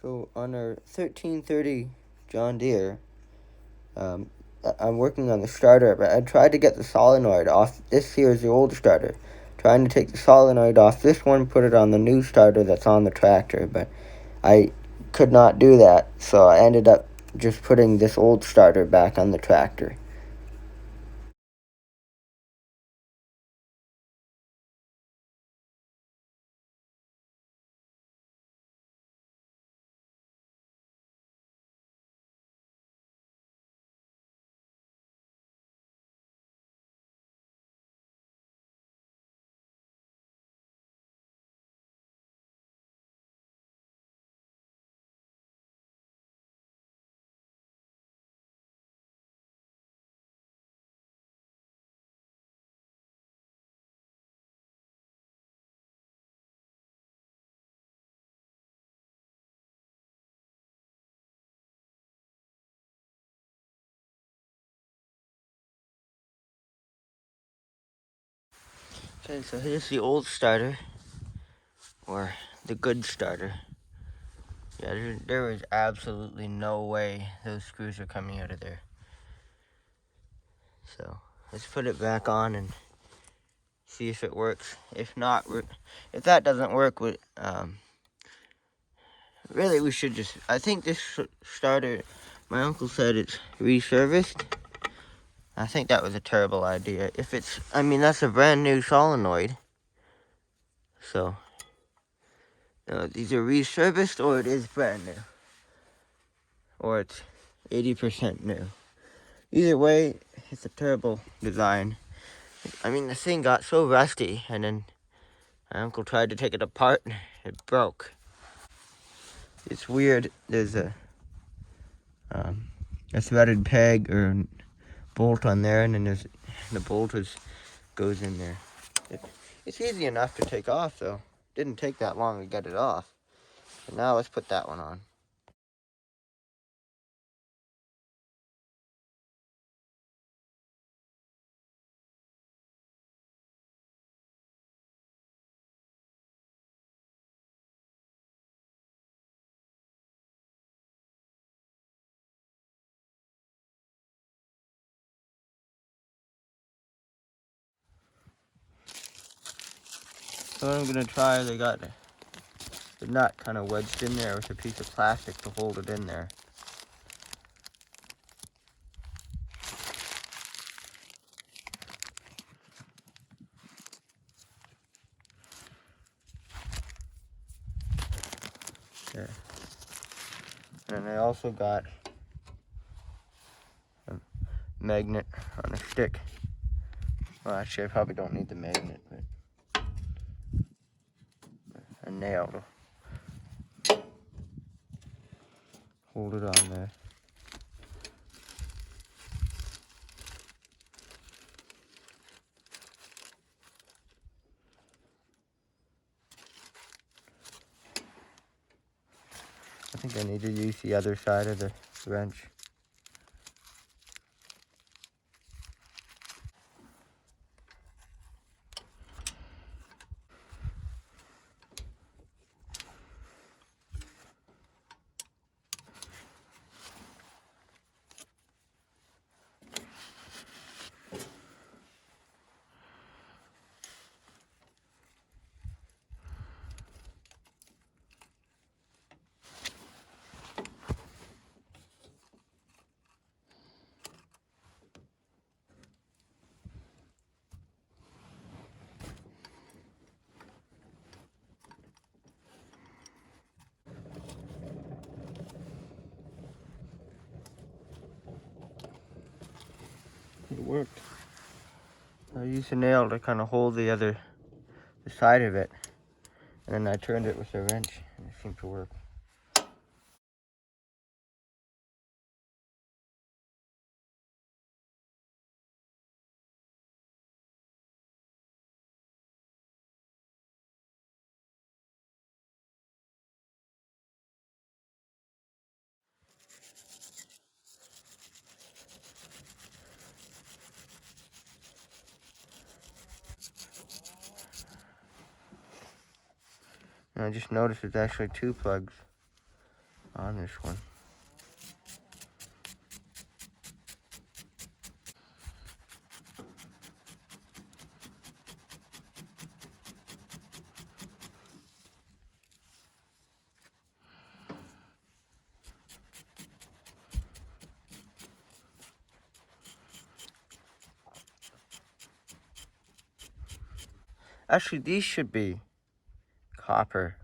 So on our 1330 John Deere, I'm working on the starter, but I tried to get the solenoid off. This here is the old starter. Trying to take the solenoid off this one, put it on the new starter that's on the tractor, but I could not do that, so I ended up just putting this old starter back on the tractor. Okay, so here's the old starter, or the good starter. Yeah, there was absolutely no way those screws are coming out of there. So let's put it back on and see if it works. If not, if that doesn't work, really we should just, I think this starter, my uncle said it's reserviced. I think that was a terrible idea. If it's, I mean, that's a brand new solenoid. So, it's either reserviced or it is brand new. Or it's 80% new. Either way, it's a terrible design. I mean, the thing got so rusty, and then my uncle tried to take it apart, and it broke. It's weird. There's a threaded peg or bolt on there, and then the bolt goes in there. It's easy enough to take off, though. Didn't take that long to get it off. But now let's put that one on. So what I'm gonna try, they got the nut kind of wedged in there with a piece of plastic to hold it in there. There. And I also got a magnet on a stick. Well, actually, I probably don't need the magnet, but a nail to hold it on there. I think I need to use the other side of the wrench. It worked. I used a nail to kind of hold the side of it, and then I turned it with a wrench, and it seemed to work. And I just noticed it's actually two plugs. on this one. Actually, these should be copper.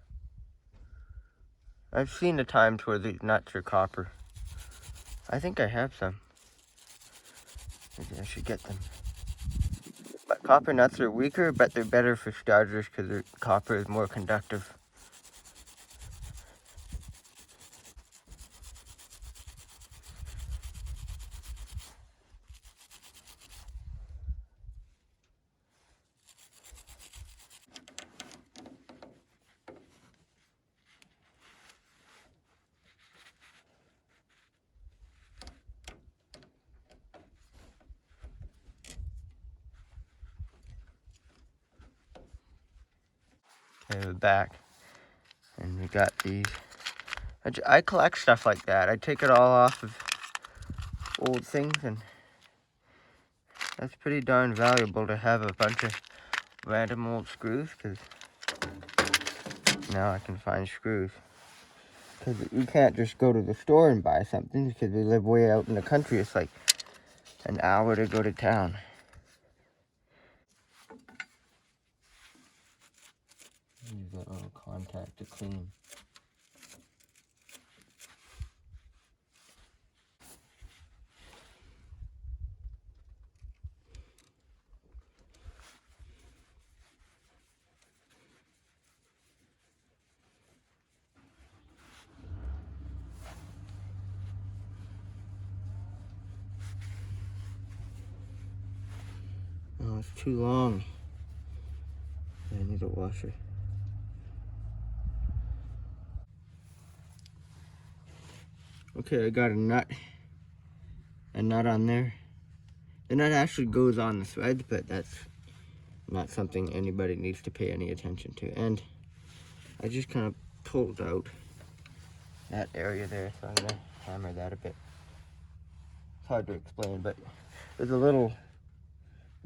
I've seen the times where these nuts are copper. I think I have some. Maybe I should get them. But copper nuts are weaker, but they're better for starters because copper is more conductive. Okay, we're back. And we got these. I collect stuff like that. I take it all off of old things, and that's pretty darn valuable to have a bunch of random old screws, because now I can find screws. Because you can't just go to the store and buy something, because we live way out in the country. It's like an hour to go to town. Use that little contact to clean. Oh, it's too long. I need a washer. Okay, I got a nut on there. The nut actually goes on the thread, but that's not something anybody needs to pay any attention to. And I just kind of pulled out that area there, so I'm gonna hammer that a bit. It's hard to explain, but there's a little,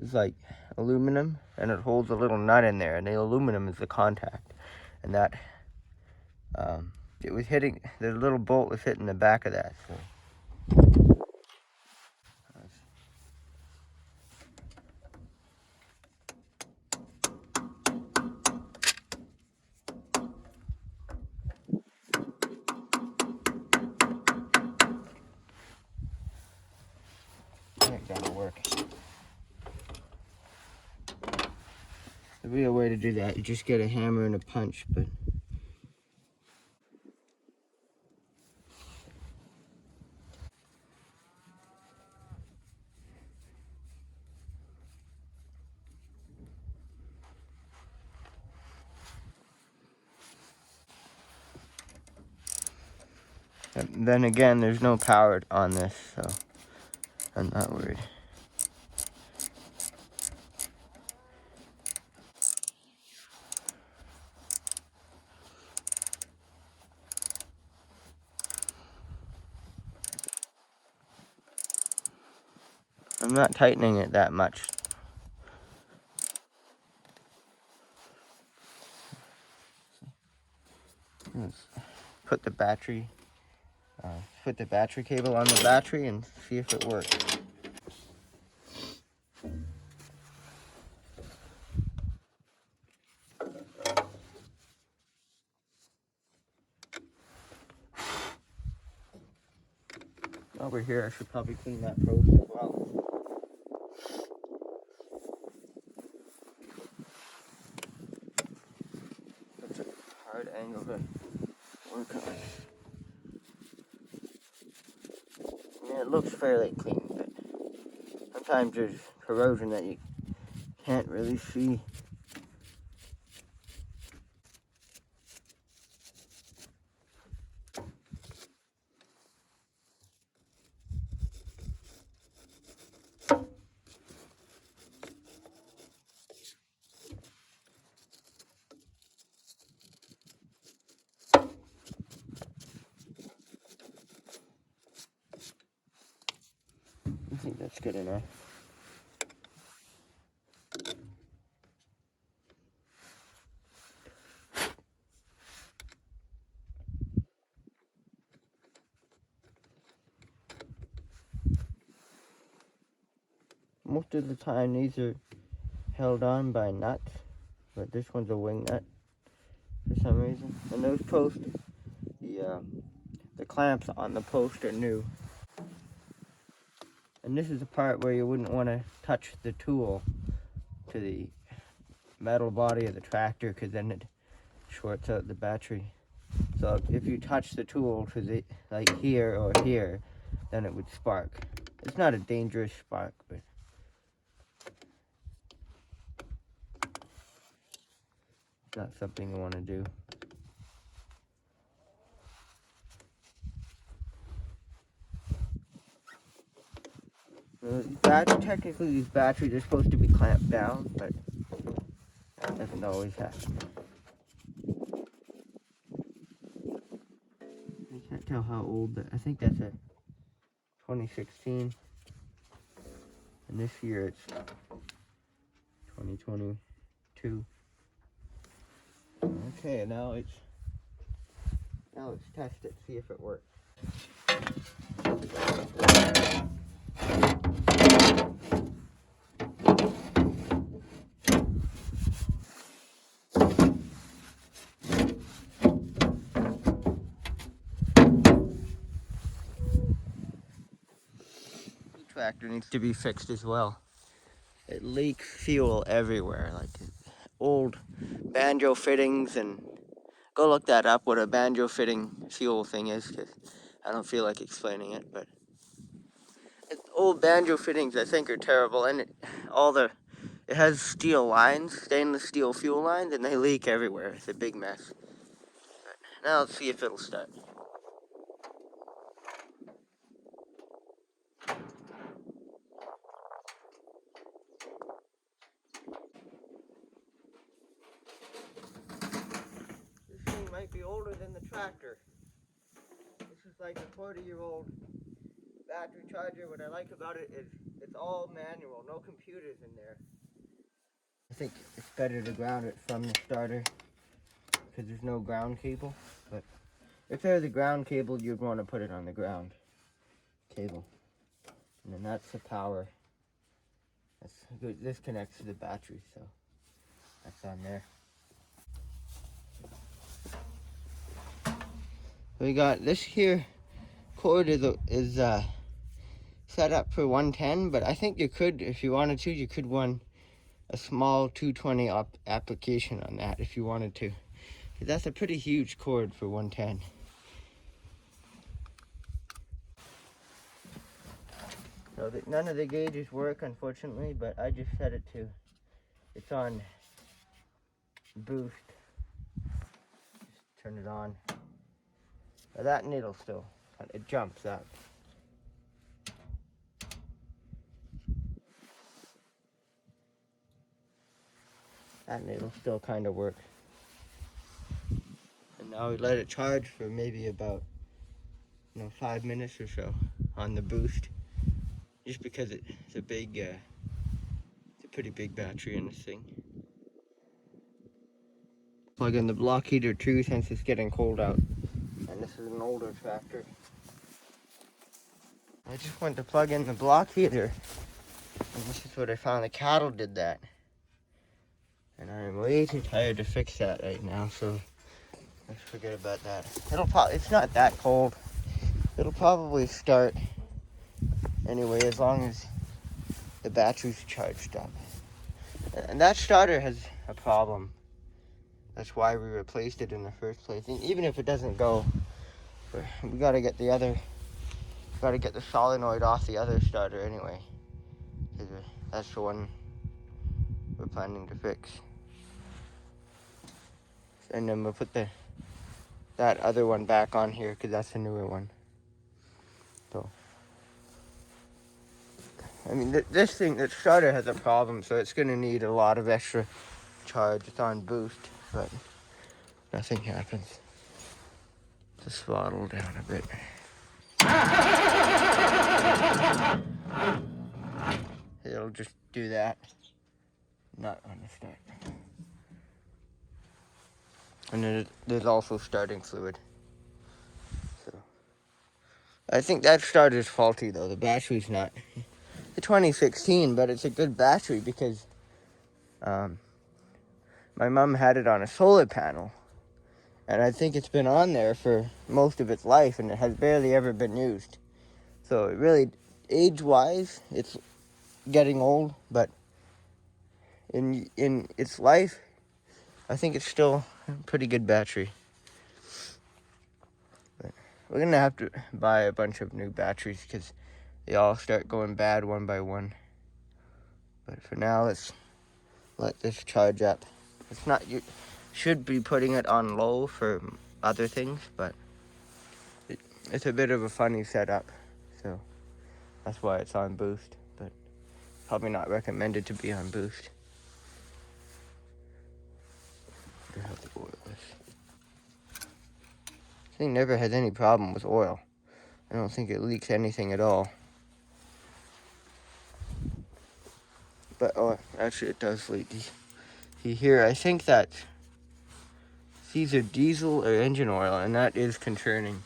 it's like aluminum, and it holds a little nut in there, and the aluminum is the contact. And that, it was hitting, the little bolt was hitting the back of that, so. It gotta work. The real way to do that, you just get a hammer and a punch, but then again, there's no power on this, so I'm not worried. I'm not tightening it that much. Let's put the battery cable on the battery and see if it works. Over here, I should probably clean that post as well. That's a hard angle to work on. Yeah, it looks fairly clean, but sometimes there's corrosion that you can't really see. That's good enough. Most of the time these are held on by nuts, but this one's a wing nut for some reason. And those posts, the clamps on the post are new. And this is the part where you wouldn't want to touch the tool to the metal body of the tractor, because then it shorts out the battery. So if you touch the tool to the, like here or here, then it would spark. It's not a dangerous spark, but it's not something you want to do. Technically these batteries are supposed to be clamped down, but that doesn't always happen. You can't tell how old I think that's a 2016. And this year it's 2022. Okay, now let's test it, see if it works. The tractor needs to be fixed as well. It leaks fuel everywhere, like old banjo fittings, and go look that up, what a banjo fitting fuel thing is, because I don't feel like explaining it, but old banjo fittings I think are terrible, and it has steel lines, stainless steel fuel lines, and they leak everywhere. It's a big mess. But now let's see if it'll start. This thing might be older than the tractor. This is like a 40-year-old battery charger. What I like about it is it's all manual, no computers in there. I think it's better to ground it from the starter because there's no ground cable. But if there's a ground cable, you'd want to put it on the ground cable. And then that's the power. That's good. This connects to the battery, so that's on there. We got this here cord is set up for 110, but I think you could, if you wanted to, you could run a small 220 application on that if you wanted to. That's a pretty huge cord for 110. So none of the gauges work, unfortunately, but I just set it to, it's on boost. Just turn it on. Now that needle still, it jumps up. That needle still kind of works. And now we let it charge for maybe about 5 minutes or so on the boost, just because it's a pretty big battery in this thing. Plug in the block heater too, since it's getting cold out, and this is an older tractor. I just went to plug in the block heater, and this is what I found. The cattle did that, and I'm way too tired to fix that right now, so let's forget about that. It's not that cold. It'll probably start anyway, as long as the battery's charged up. And that starter has a problem. That's why we replaced it in the first place. And even if it doesn't go, we gotta get the solenoid off the other starter anyway. That's the one we're planning to fix. And then we'll put that other one back on here, because that's a newer one. So, I mean, this starter has a problem, so it's gonna need a lot of extra charge. It's on boost, but nothing happens. Just throttle down a bit. just do that. Not on the start. And then there's also starting fluid. So I think that starter's faulty though. The battery's not. The 2016, but it's a good battery because my mom had it on a solar panel. And I think it's been on there for most of its life, and it has barely ever been used. So it really, age-wise, it's getting old, but in its life, I think it's still a pretty good battery. But we're gonna have to buy a bunch of new batteries because they all start going bad one by one. But for now, let's let this charge up. It's not, you should be putting it on low for other things, but it's a bit of a funny setup, so that's why it's on boost, but probably not recommended to be on boost. I wonder how the oil is. This thing never has any problem with oil. I don't think it leaks anything at all. But, oh, actually it does leak. See here, I think that it's either diesel or engine oil, and that is concerning.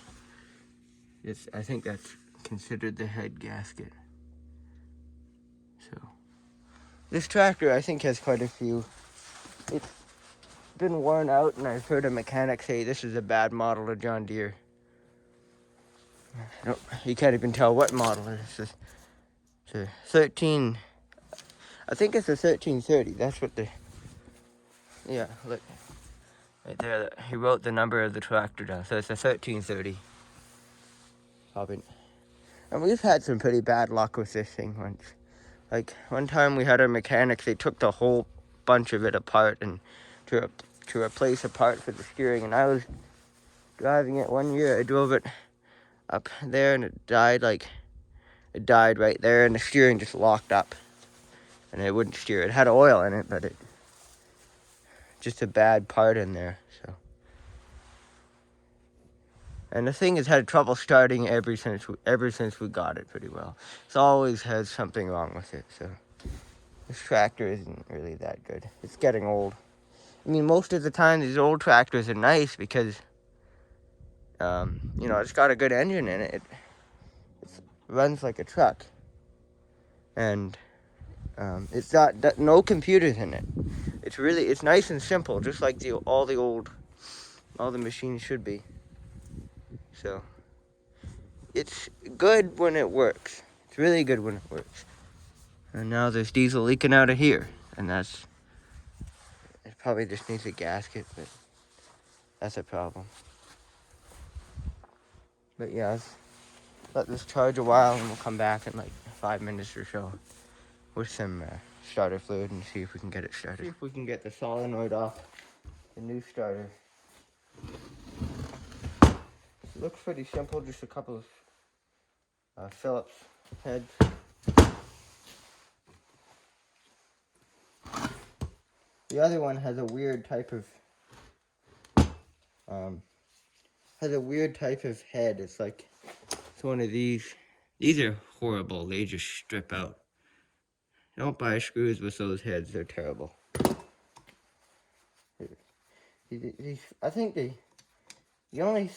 I think that's considered the head gasket. So, this tractor I think has quite a few. It's been worn out, and I've heard a mechanic say this is a bad model of John Deere. No, you can't even tell what model it is. It's a 13. I think it's a 1330. That's what the. Yeah, look. Right there, he wrote the number of the tractor down. So it's a 1330. Probably. And we've had some pretty bad luck with this thing once. Like, one time we had our mechanics, they took the whole bunch of it apart and to replace a part for the steering. And I was driving it one year. I drove it up there and it died right there, and the steering just locked up. And it wouldn't steer. It had oil in it, but it just a bad part in there. So, and the thing has had trouble starting ever since we got it pretty well. It's always has something wrong with it. So this tractor isn't really that good. It's getting old. I mean, most of the time these old tractors are nice because it's got a good engine in it. It runs like a truck, and it's got no computers in it. It's nice and simple, just like all the machines should be. So it's good when it works. It's really good when it works. And now there's diesel leaking out of here, and it probably just needs a gasket, but that's a problem. But yeah, let's let this charge a while, and we'll come back in like 5 minutes or so with some starter fluid and see if we can get it started. See if we can get the solenoid off the new starter. It looks pretty simple, just a couple of Phillips heads. The other one has a weird type of head. It's one of these. These are horrible. They just strip out. Don't buy screws with those heads. They're terrible. I think the only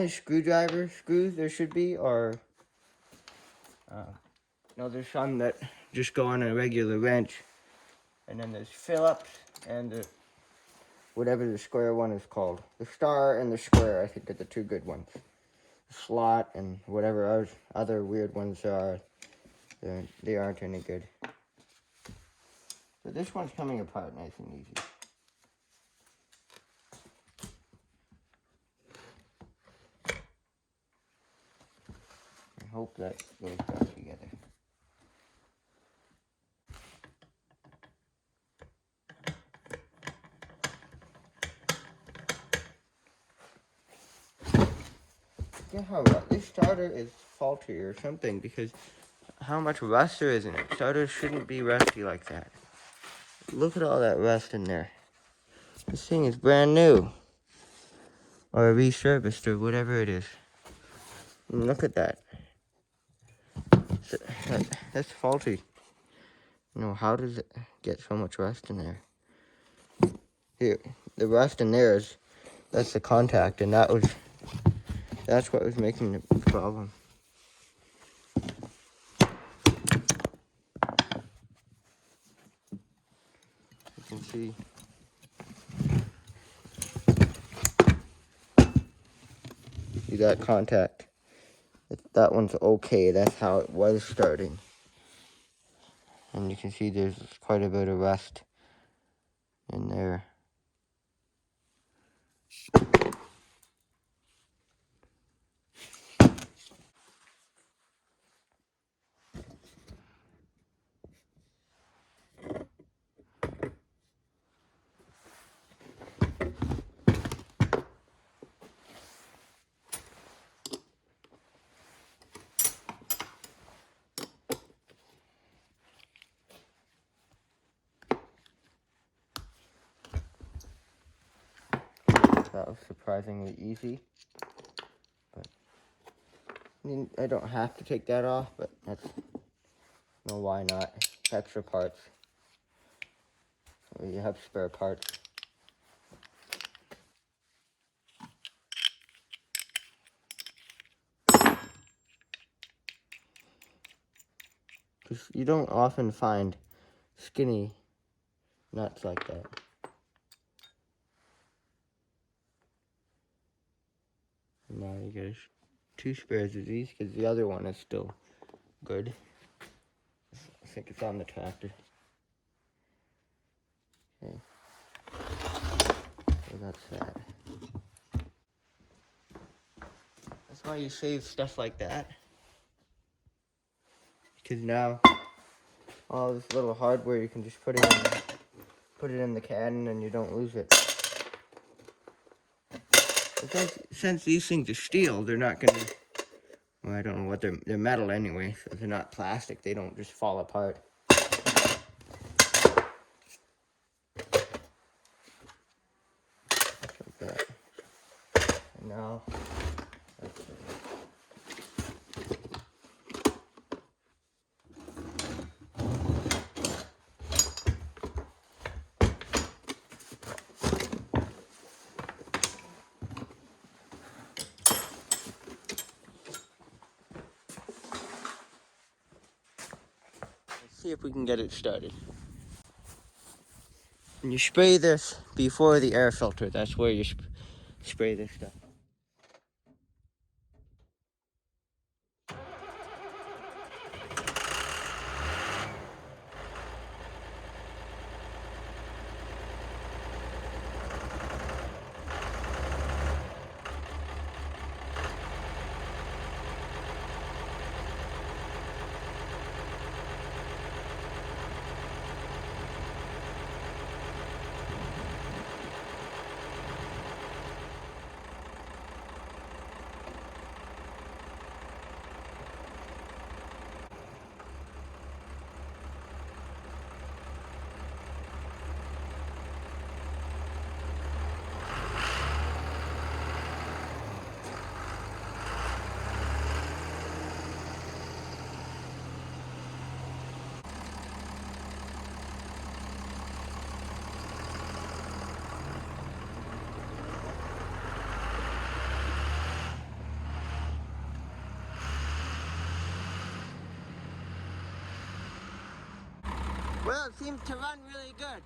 screws there should be are there's some that just go on a regular wrench, and then there's Phillips and whatever the square one is called. The star and the square, I think, are the two good ones. The slot and whatever other weird ones there are, they aren't any good. But this one's coming apart nice and easy. I hope that goes back together. How this starter is faulty or something, because how much rust there is in it. Starters shouldn't be rusty like that. Look at all that rust in there. This thing is brand new, or resurfaced, or whatever it is. And look at that. That's faulty. How does it get so much rust in there? Here, the rust in there that's the contact, and that's what was making the problem. You can see. See that contact? That one's okay. That's how it was starting. And you can see there's quite a bit of rust in there. That was surprisingly easy. But I don't have to take that off, but why not? Extra parts. So you have spare parts. Because you don't often find skinny nuts like that. Now you get 2 spares of these because the other one is still good. I think it's on the tractor. Okay. So that's that. That's why you save stuff like that. Because now all this little hardware you can just put it in the can and you don't lose it. But since these things are steel, they're not gonna. Well, I don't know what they're metal anyway, so they're not plastic. They don't just fall apart. Like that. And now. See if we can get it started. And you spray this before the air filter. That's where you spray this stuff. Well, it seems to run really good.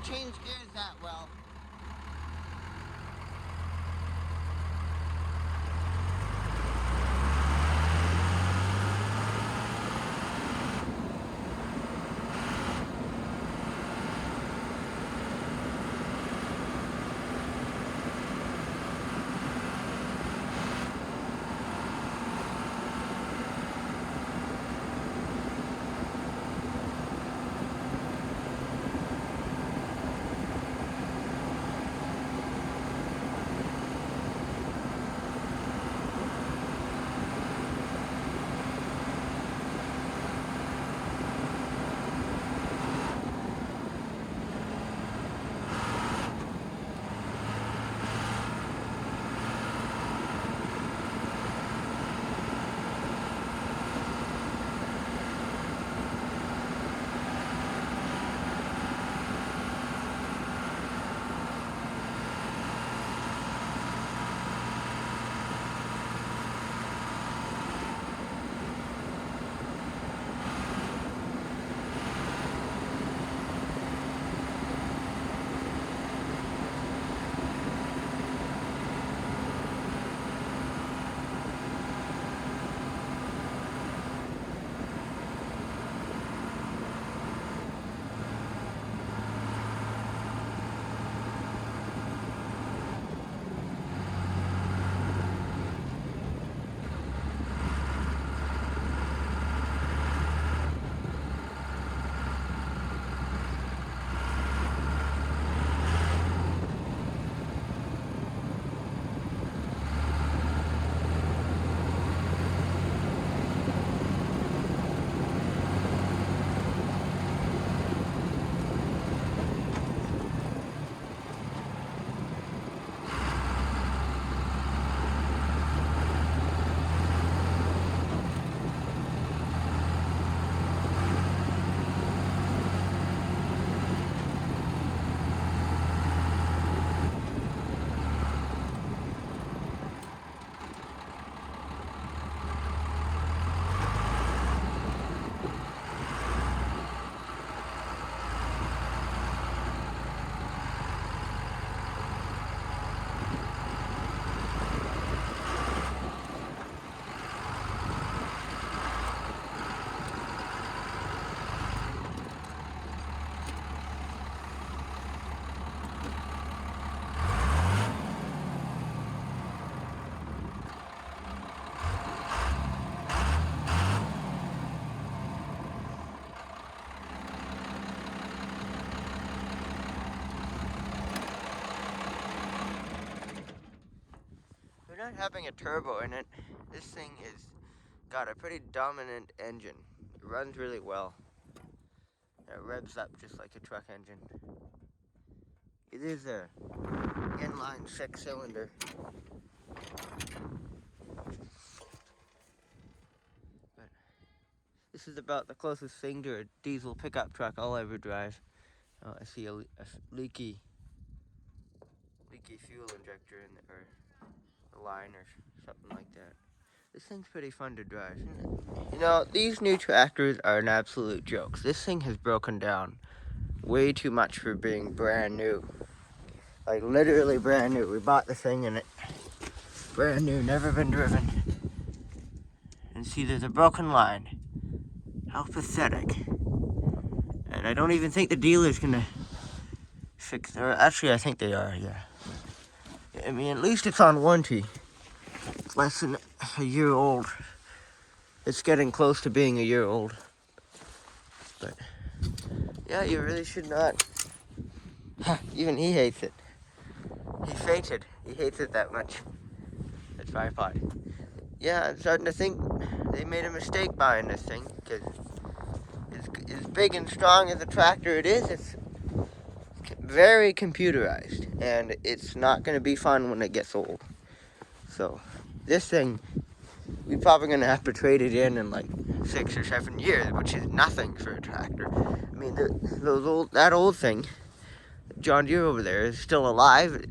change gears that well. Not having a turbo in it, this thing is got a pretty dominant engine. It runs really well. It revs up just like a truck engine. It is a inline 6-cylinder. But this is about the closest thing to a diesel pickup truck I'll ever drive. I see a leaky fuel injector in the, or a line or something like that. This thing's pretty fun to drive, isn't it? You know, these new tractors are an absolute joke. This thing has broken down way too much for being brand new. Like, literally brand new. We bought the thing and it brand new, never been driven. And see, there's a broken line. How pathetic. And I don't even think the dealer's gonna fix it. Or actually, I think they are, yeah. I mean, at least it's on warranty. It's less than a year old. It's getting close to being a year old. But, yeah, you really should not. Even he hates it. He fainted. He hates it that much. That tripod. Yeah, I'm starting to think they made a mistake buying this thing, because as big and strong as a tractor it is, it's very computerized, and it's not going to be fun when it gets old. So, this thing, we're probably going to have to trade it in like 6 or 7 years, which is nothing for a tractor. I mean, that old thing, John Deere over there, is still alive.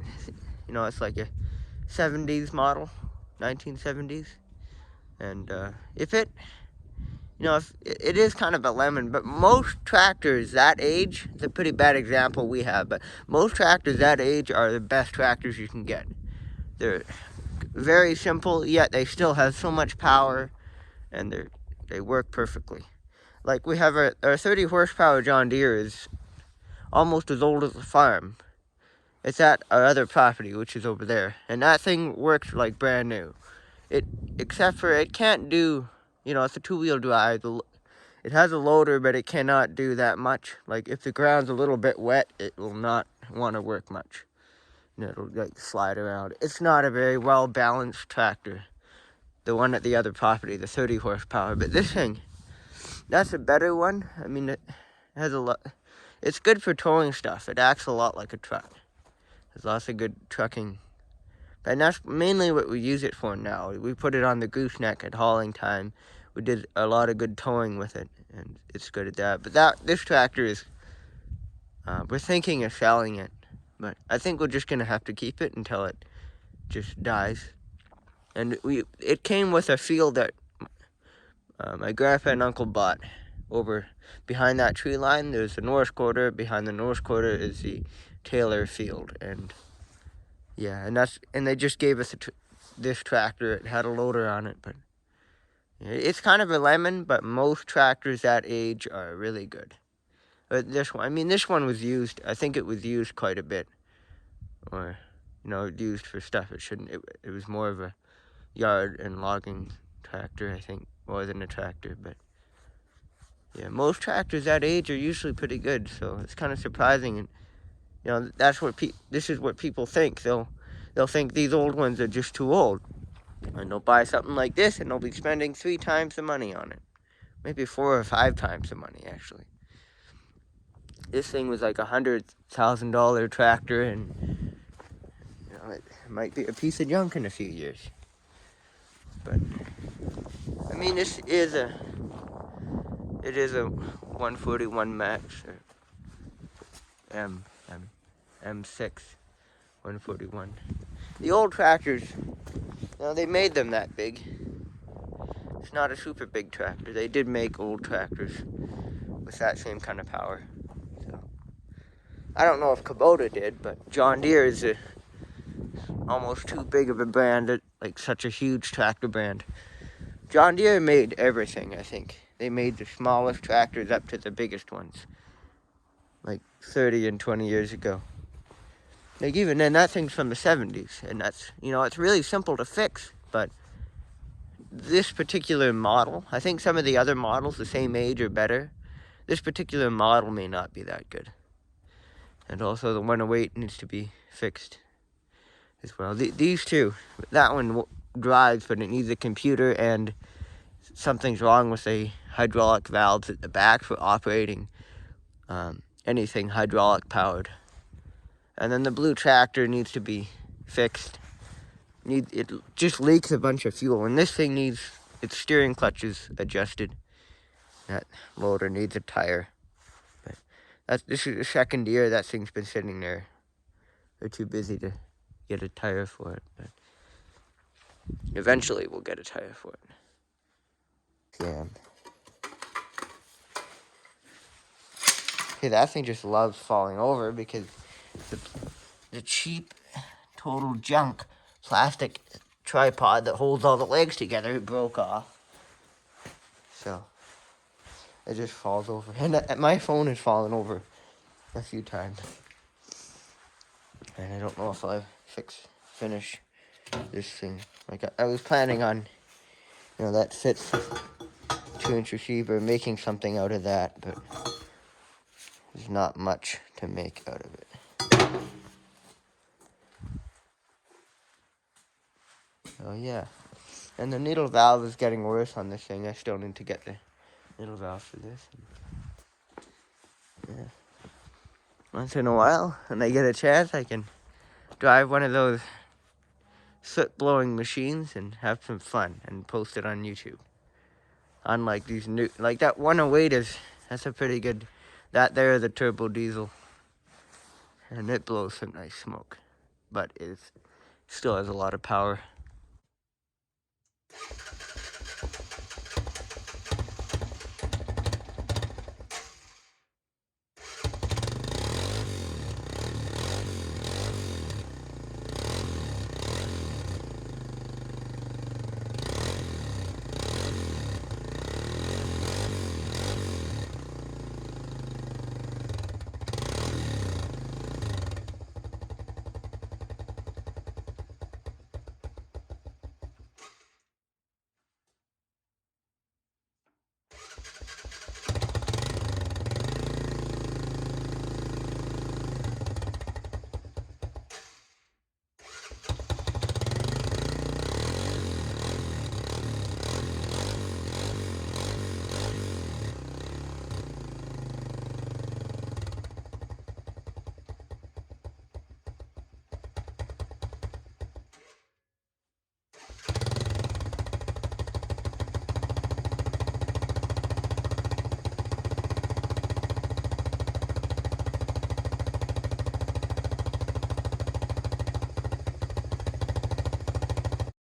You know, it's like a 70s model, 1970s. And if it you know, if, it is kind of a lemon, but most tractors that age, it's a pretty bad example we have, but most tractors that age are the best tractors you can get. They're very simple, yet they still have so much power, and they work perfectly. Like we have our 30 horsepower John Deere is almost as old as the farm. It's at our other property, which is over there, and that thing works like brand new. Except for it can't do, you know, it's a two-wheel drive. It has a loader, but it cannot do that much. Like if the ground's a little bit wet, it will not want to work much. And it'll like slide around. It's not a very well balanced tractor. The one at the other property, the 30 horsepower, but this thing, that's a better one. I mean, it has a lot. It's good for towing stuff. It acts a lot like a truck. There's lots of good trucking. And that's mainly what we use it for now. We put it on the gooseneck at hauling time. We did a lot of good towing with it, and it's good at that. But this tractor is, we're thinking of selling it. But I think we're just going to have to keep it until it just dies. And it came with a field that my grandpa and uncle bought over behind that tree line. There's the North Quarter. Behind the North Quarter is the Taylor field, and yeah, and they just gave us this tractor. It had a loader on it, but it's kind of a lemon. But most tractors that age are really good. But this one, I mean, this one was used. I think it was used quite a bit, or used for stuff it shouldn't. It was more of a yard and logging tractor, I think, more than a tractor. But yeah, most tractors that age are usually pretty good, so it's kind of surprising. And that's what this is what people think. They'll think these old ones are just too old, and they'll buy something like this, and they'll be spending 3 times the money on it, maybe 4 or 5 times the money actually. This thing was like $100,000 tractor, and it might be a piece of junk in a few years. But I mean, it is a 141 Max or M6 141. The old tractors, they made them that big. It's not a super big tractor. They did make old tractors with that same kind of power. So I don't know if Kubota did, but John Deere is almost too big of a brand, like such a huge tractor brand. John Deere made everything, I think. They made the smallest tractors up to the biggest ones, like 30 and 20 years ago. Like even then, that thing's from the 70s, and that's, it's really simple to fix, but this particular model, I think some of the other models the same age are better. This particular model may not be that good. And also the 108 needs to be fixed as well. These two, that one drives, but it needs a computer, and something's wrong with the hydraulic valves at the back for operating anything hydraulic powered. And then the blue tractor needs to be fixed. It just leaks a bunch of fuel, and this thing needs its steering clutches adjusted. That loader needs a tire. But this is the second year that thing's been sitting there. They're too busy to get a tire for it, but eventually we'll get a tire for it. Yeah. Okay, that thing just loves falling over because the cheap, total junk plastic tripod that holds all the legs together broke off. So it just falls over. And my phone has fallen over a few times. And I don't know if I'll finish this thing. Like I was planning on, that fits 2-inch receiver, making something out of that, but there's not much to make out of it. Oh yeah. And the needle valve is getting worse on this thing. I still need to get the needle valve for this. Yeah. Once in a while, when I get a chance, I can drive one of those soot-blowing machines and have some fun and post it on YouTube. Unlike these new, like that 108 that's a pretty good, that there is a turbo diesel. And it blows some nice smoke. But it still has a lot of power.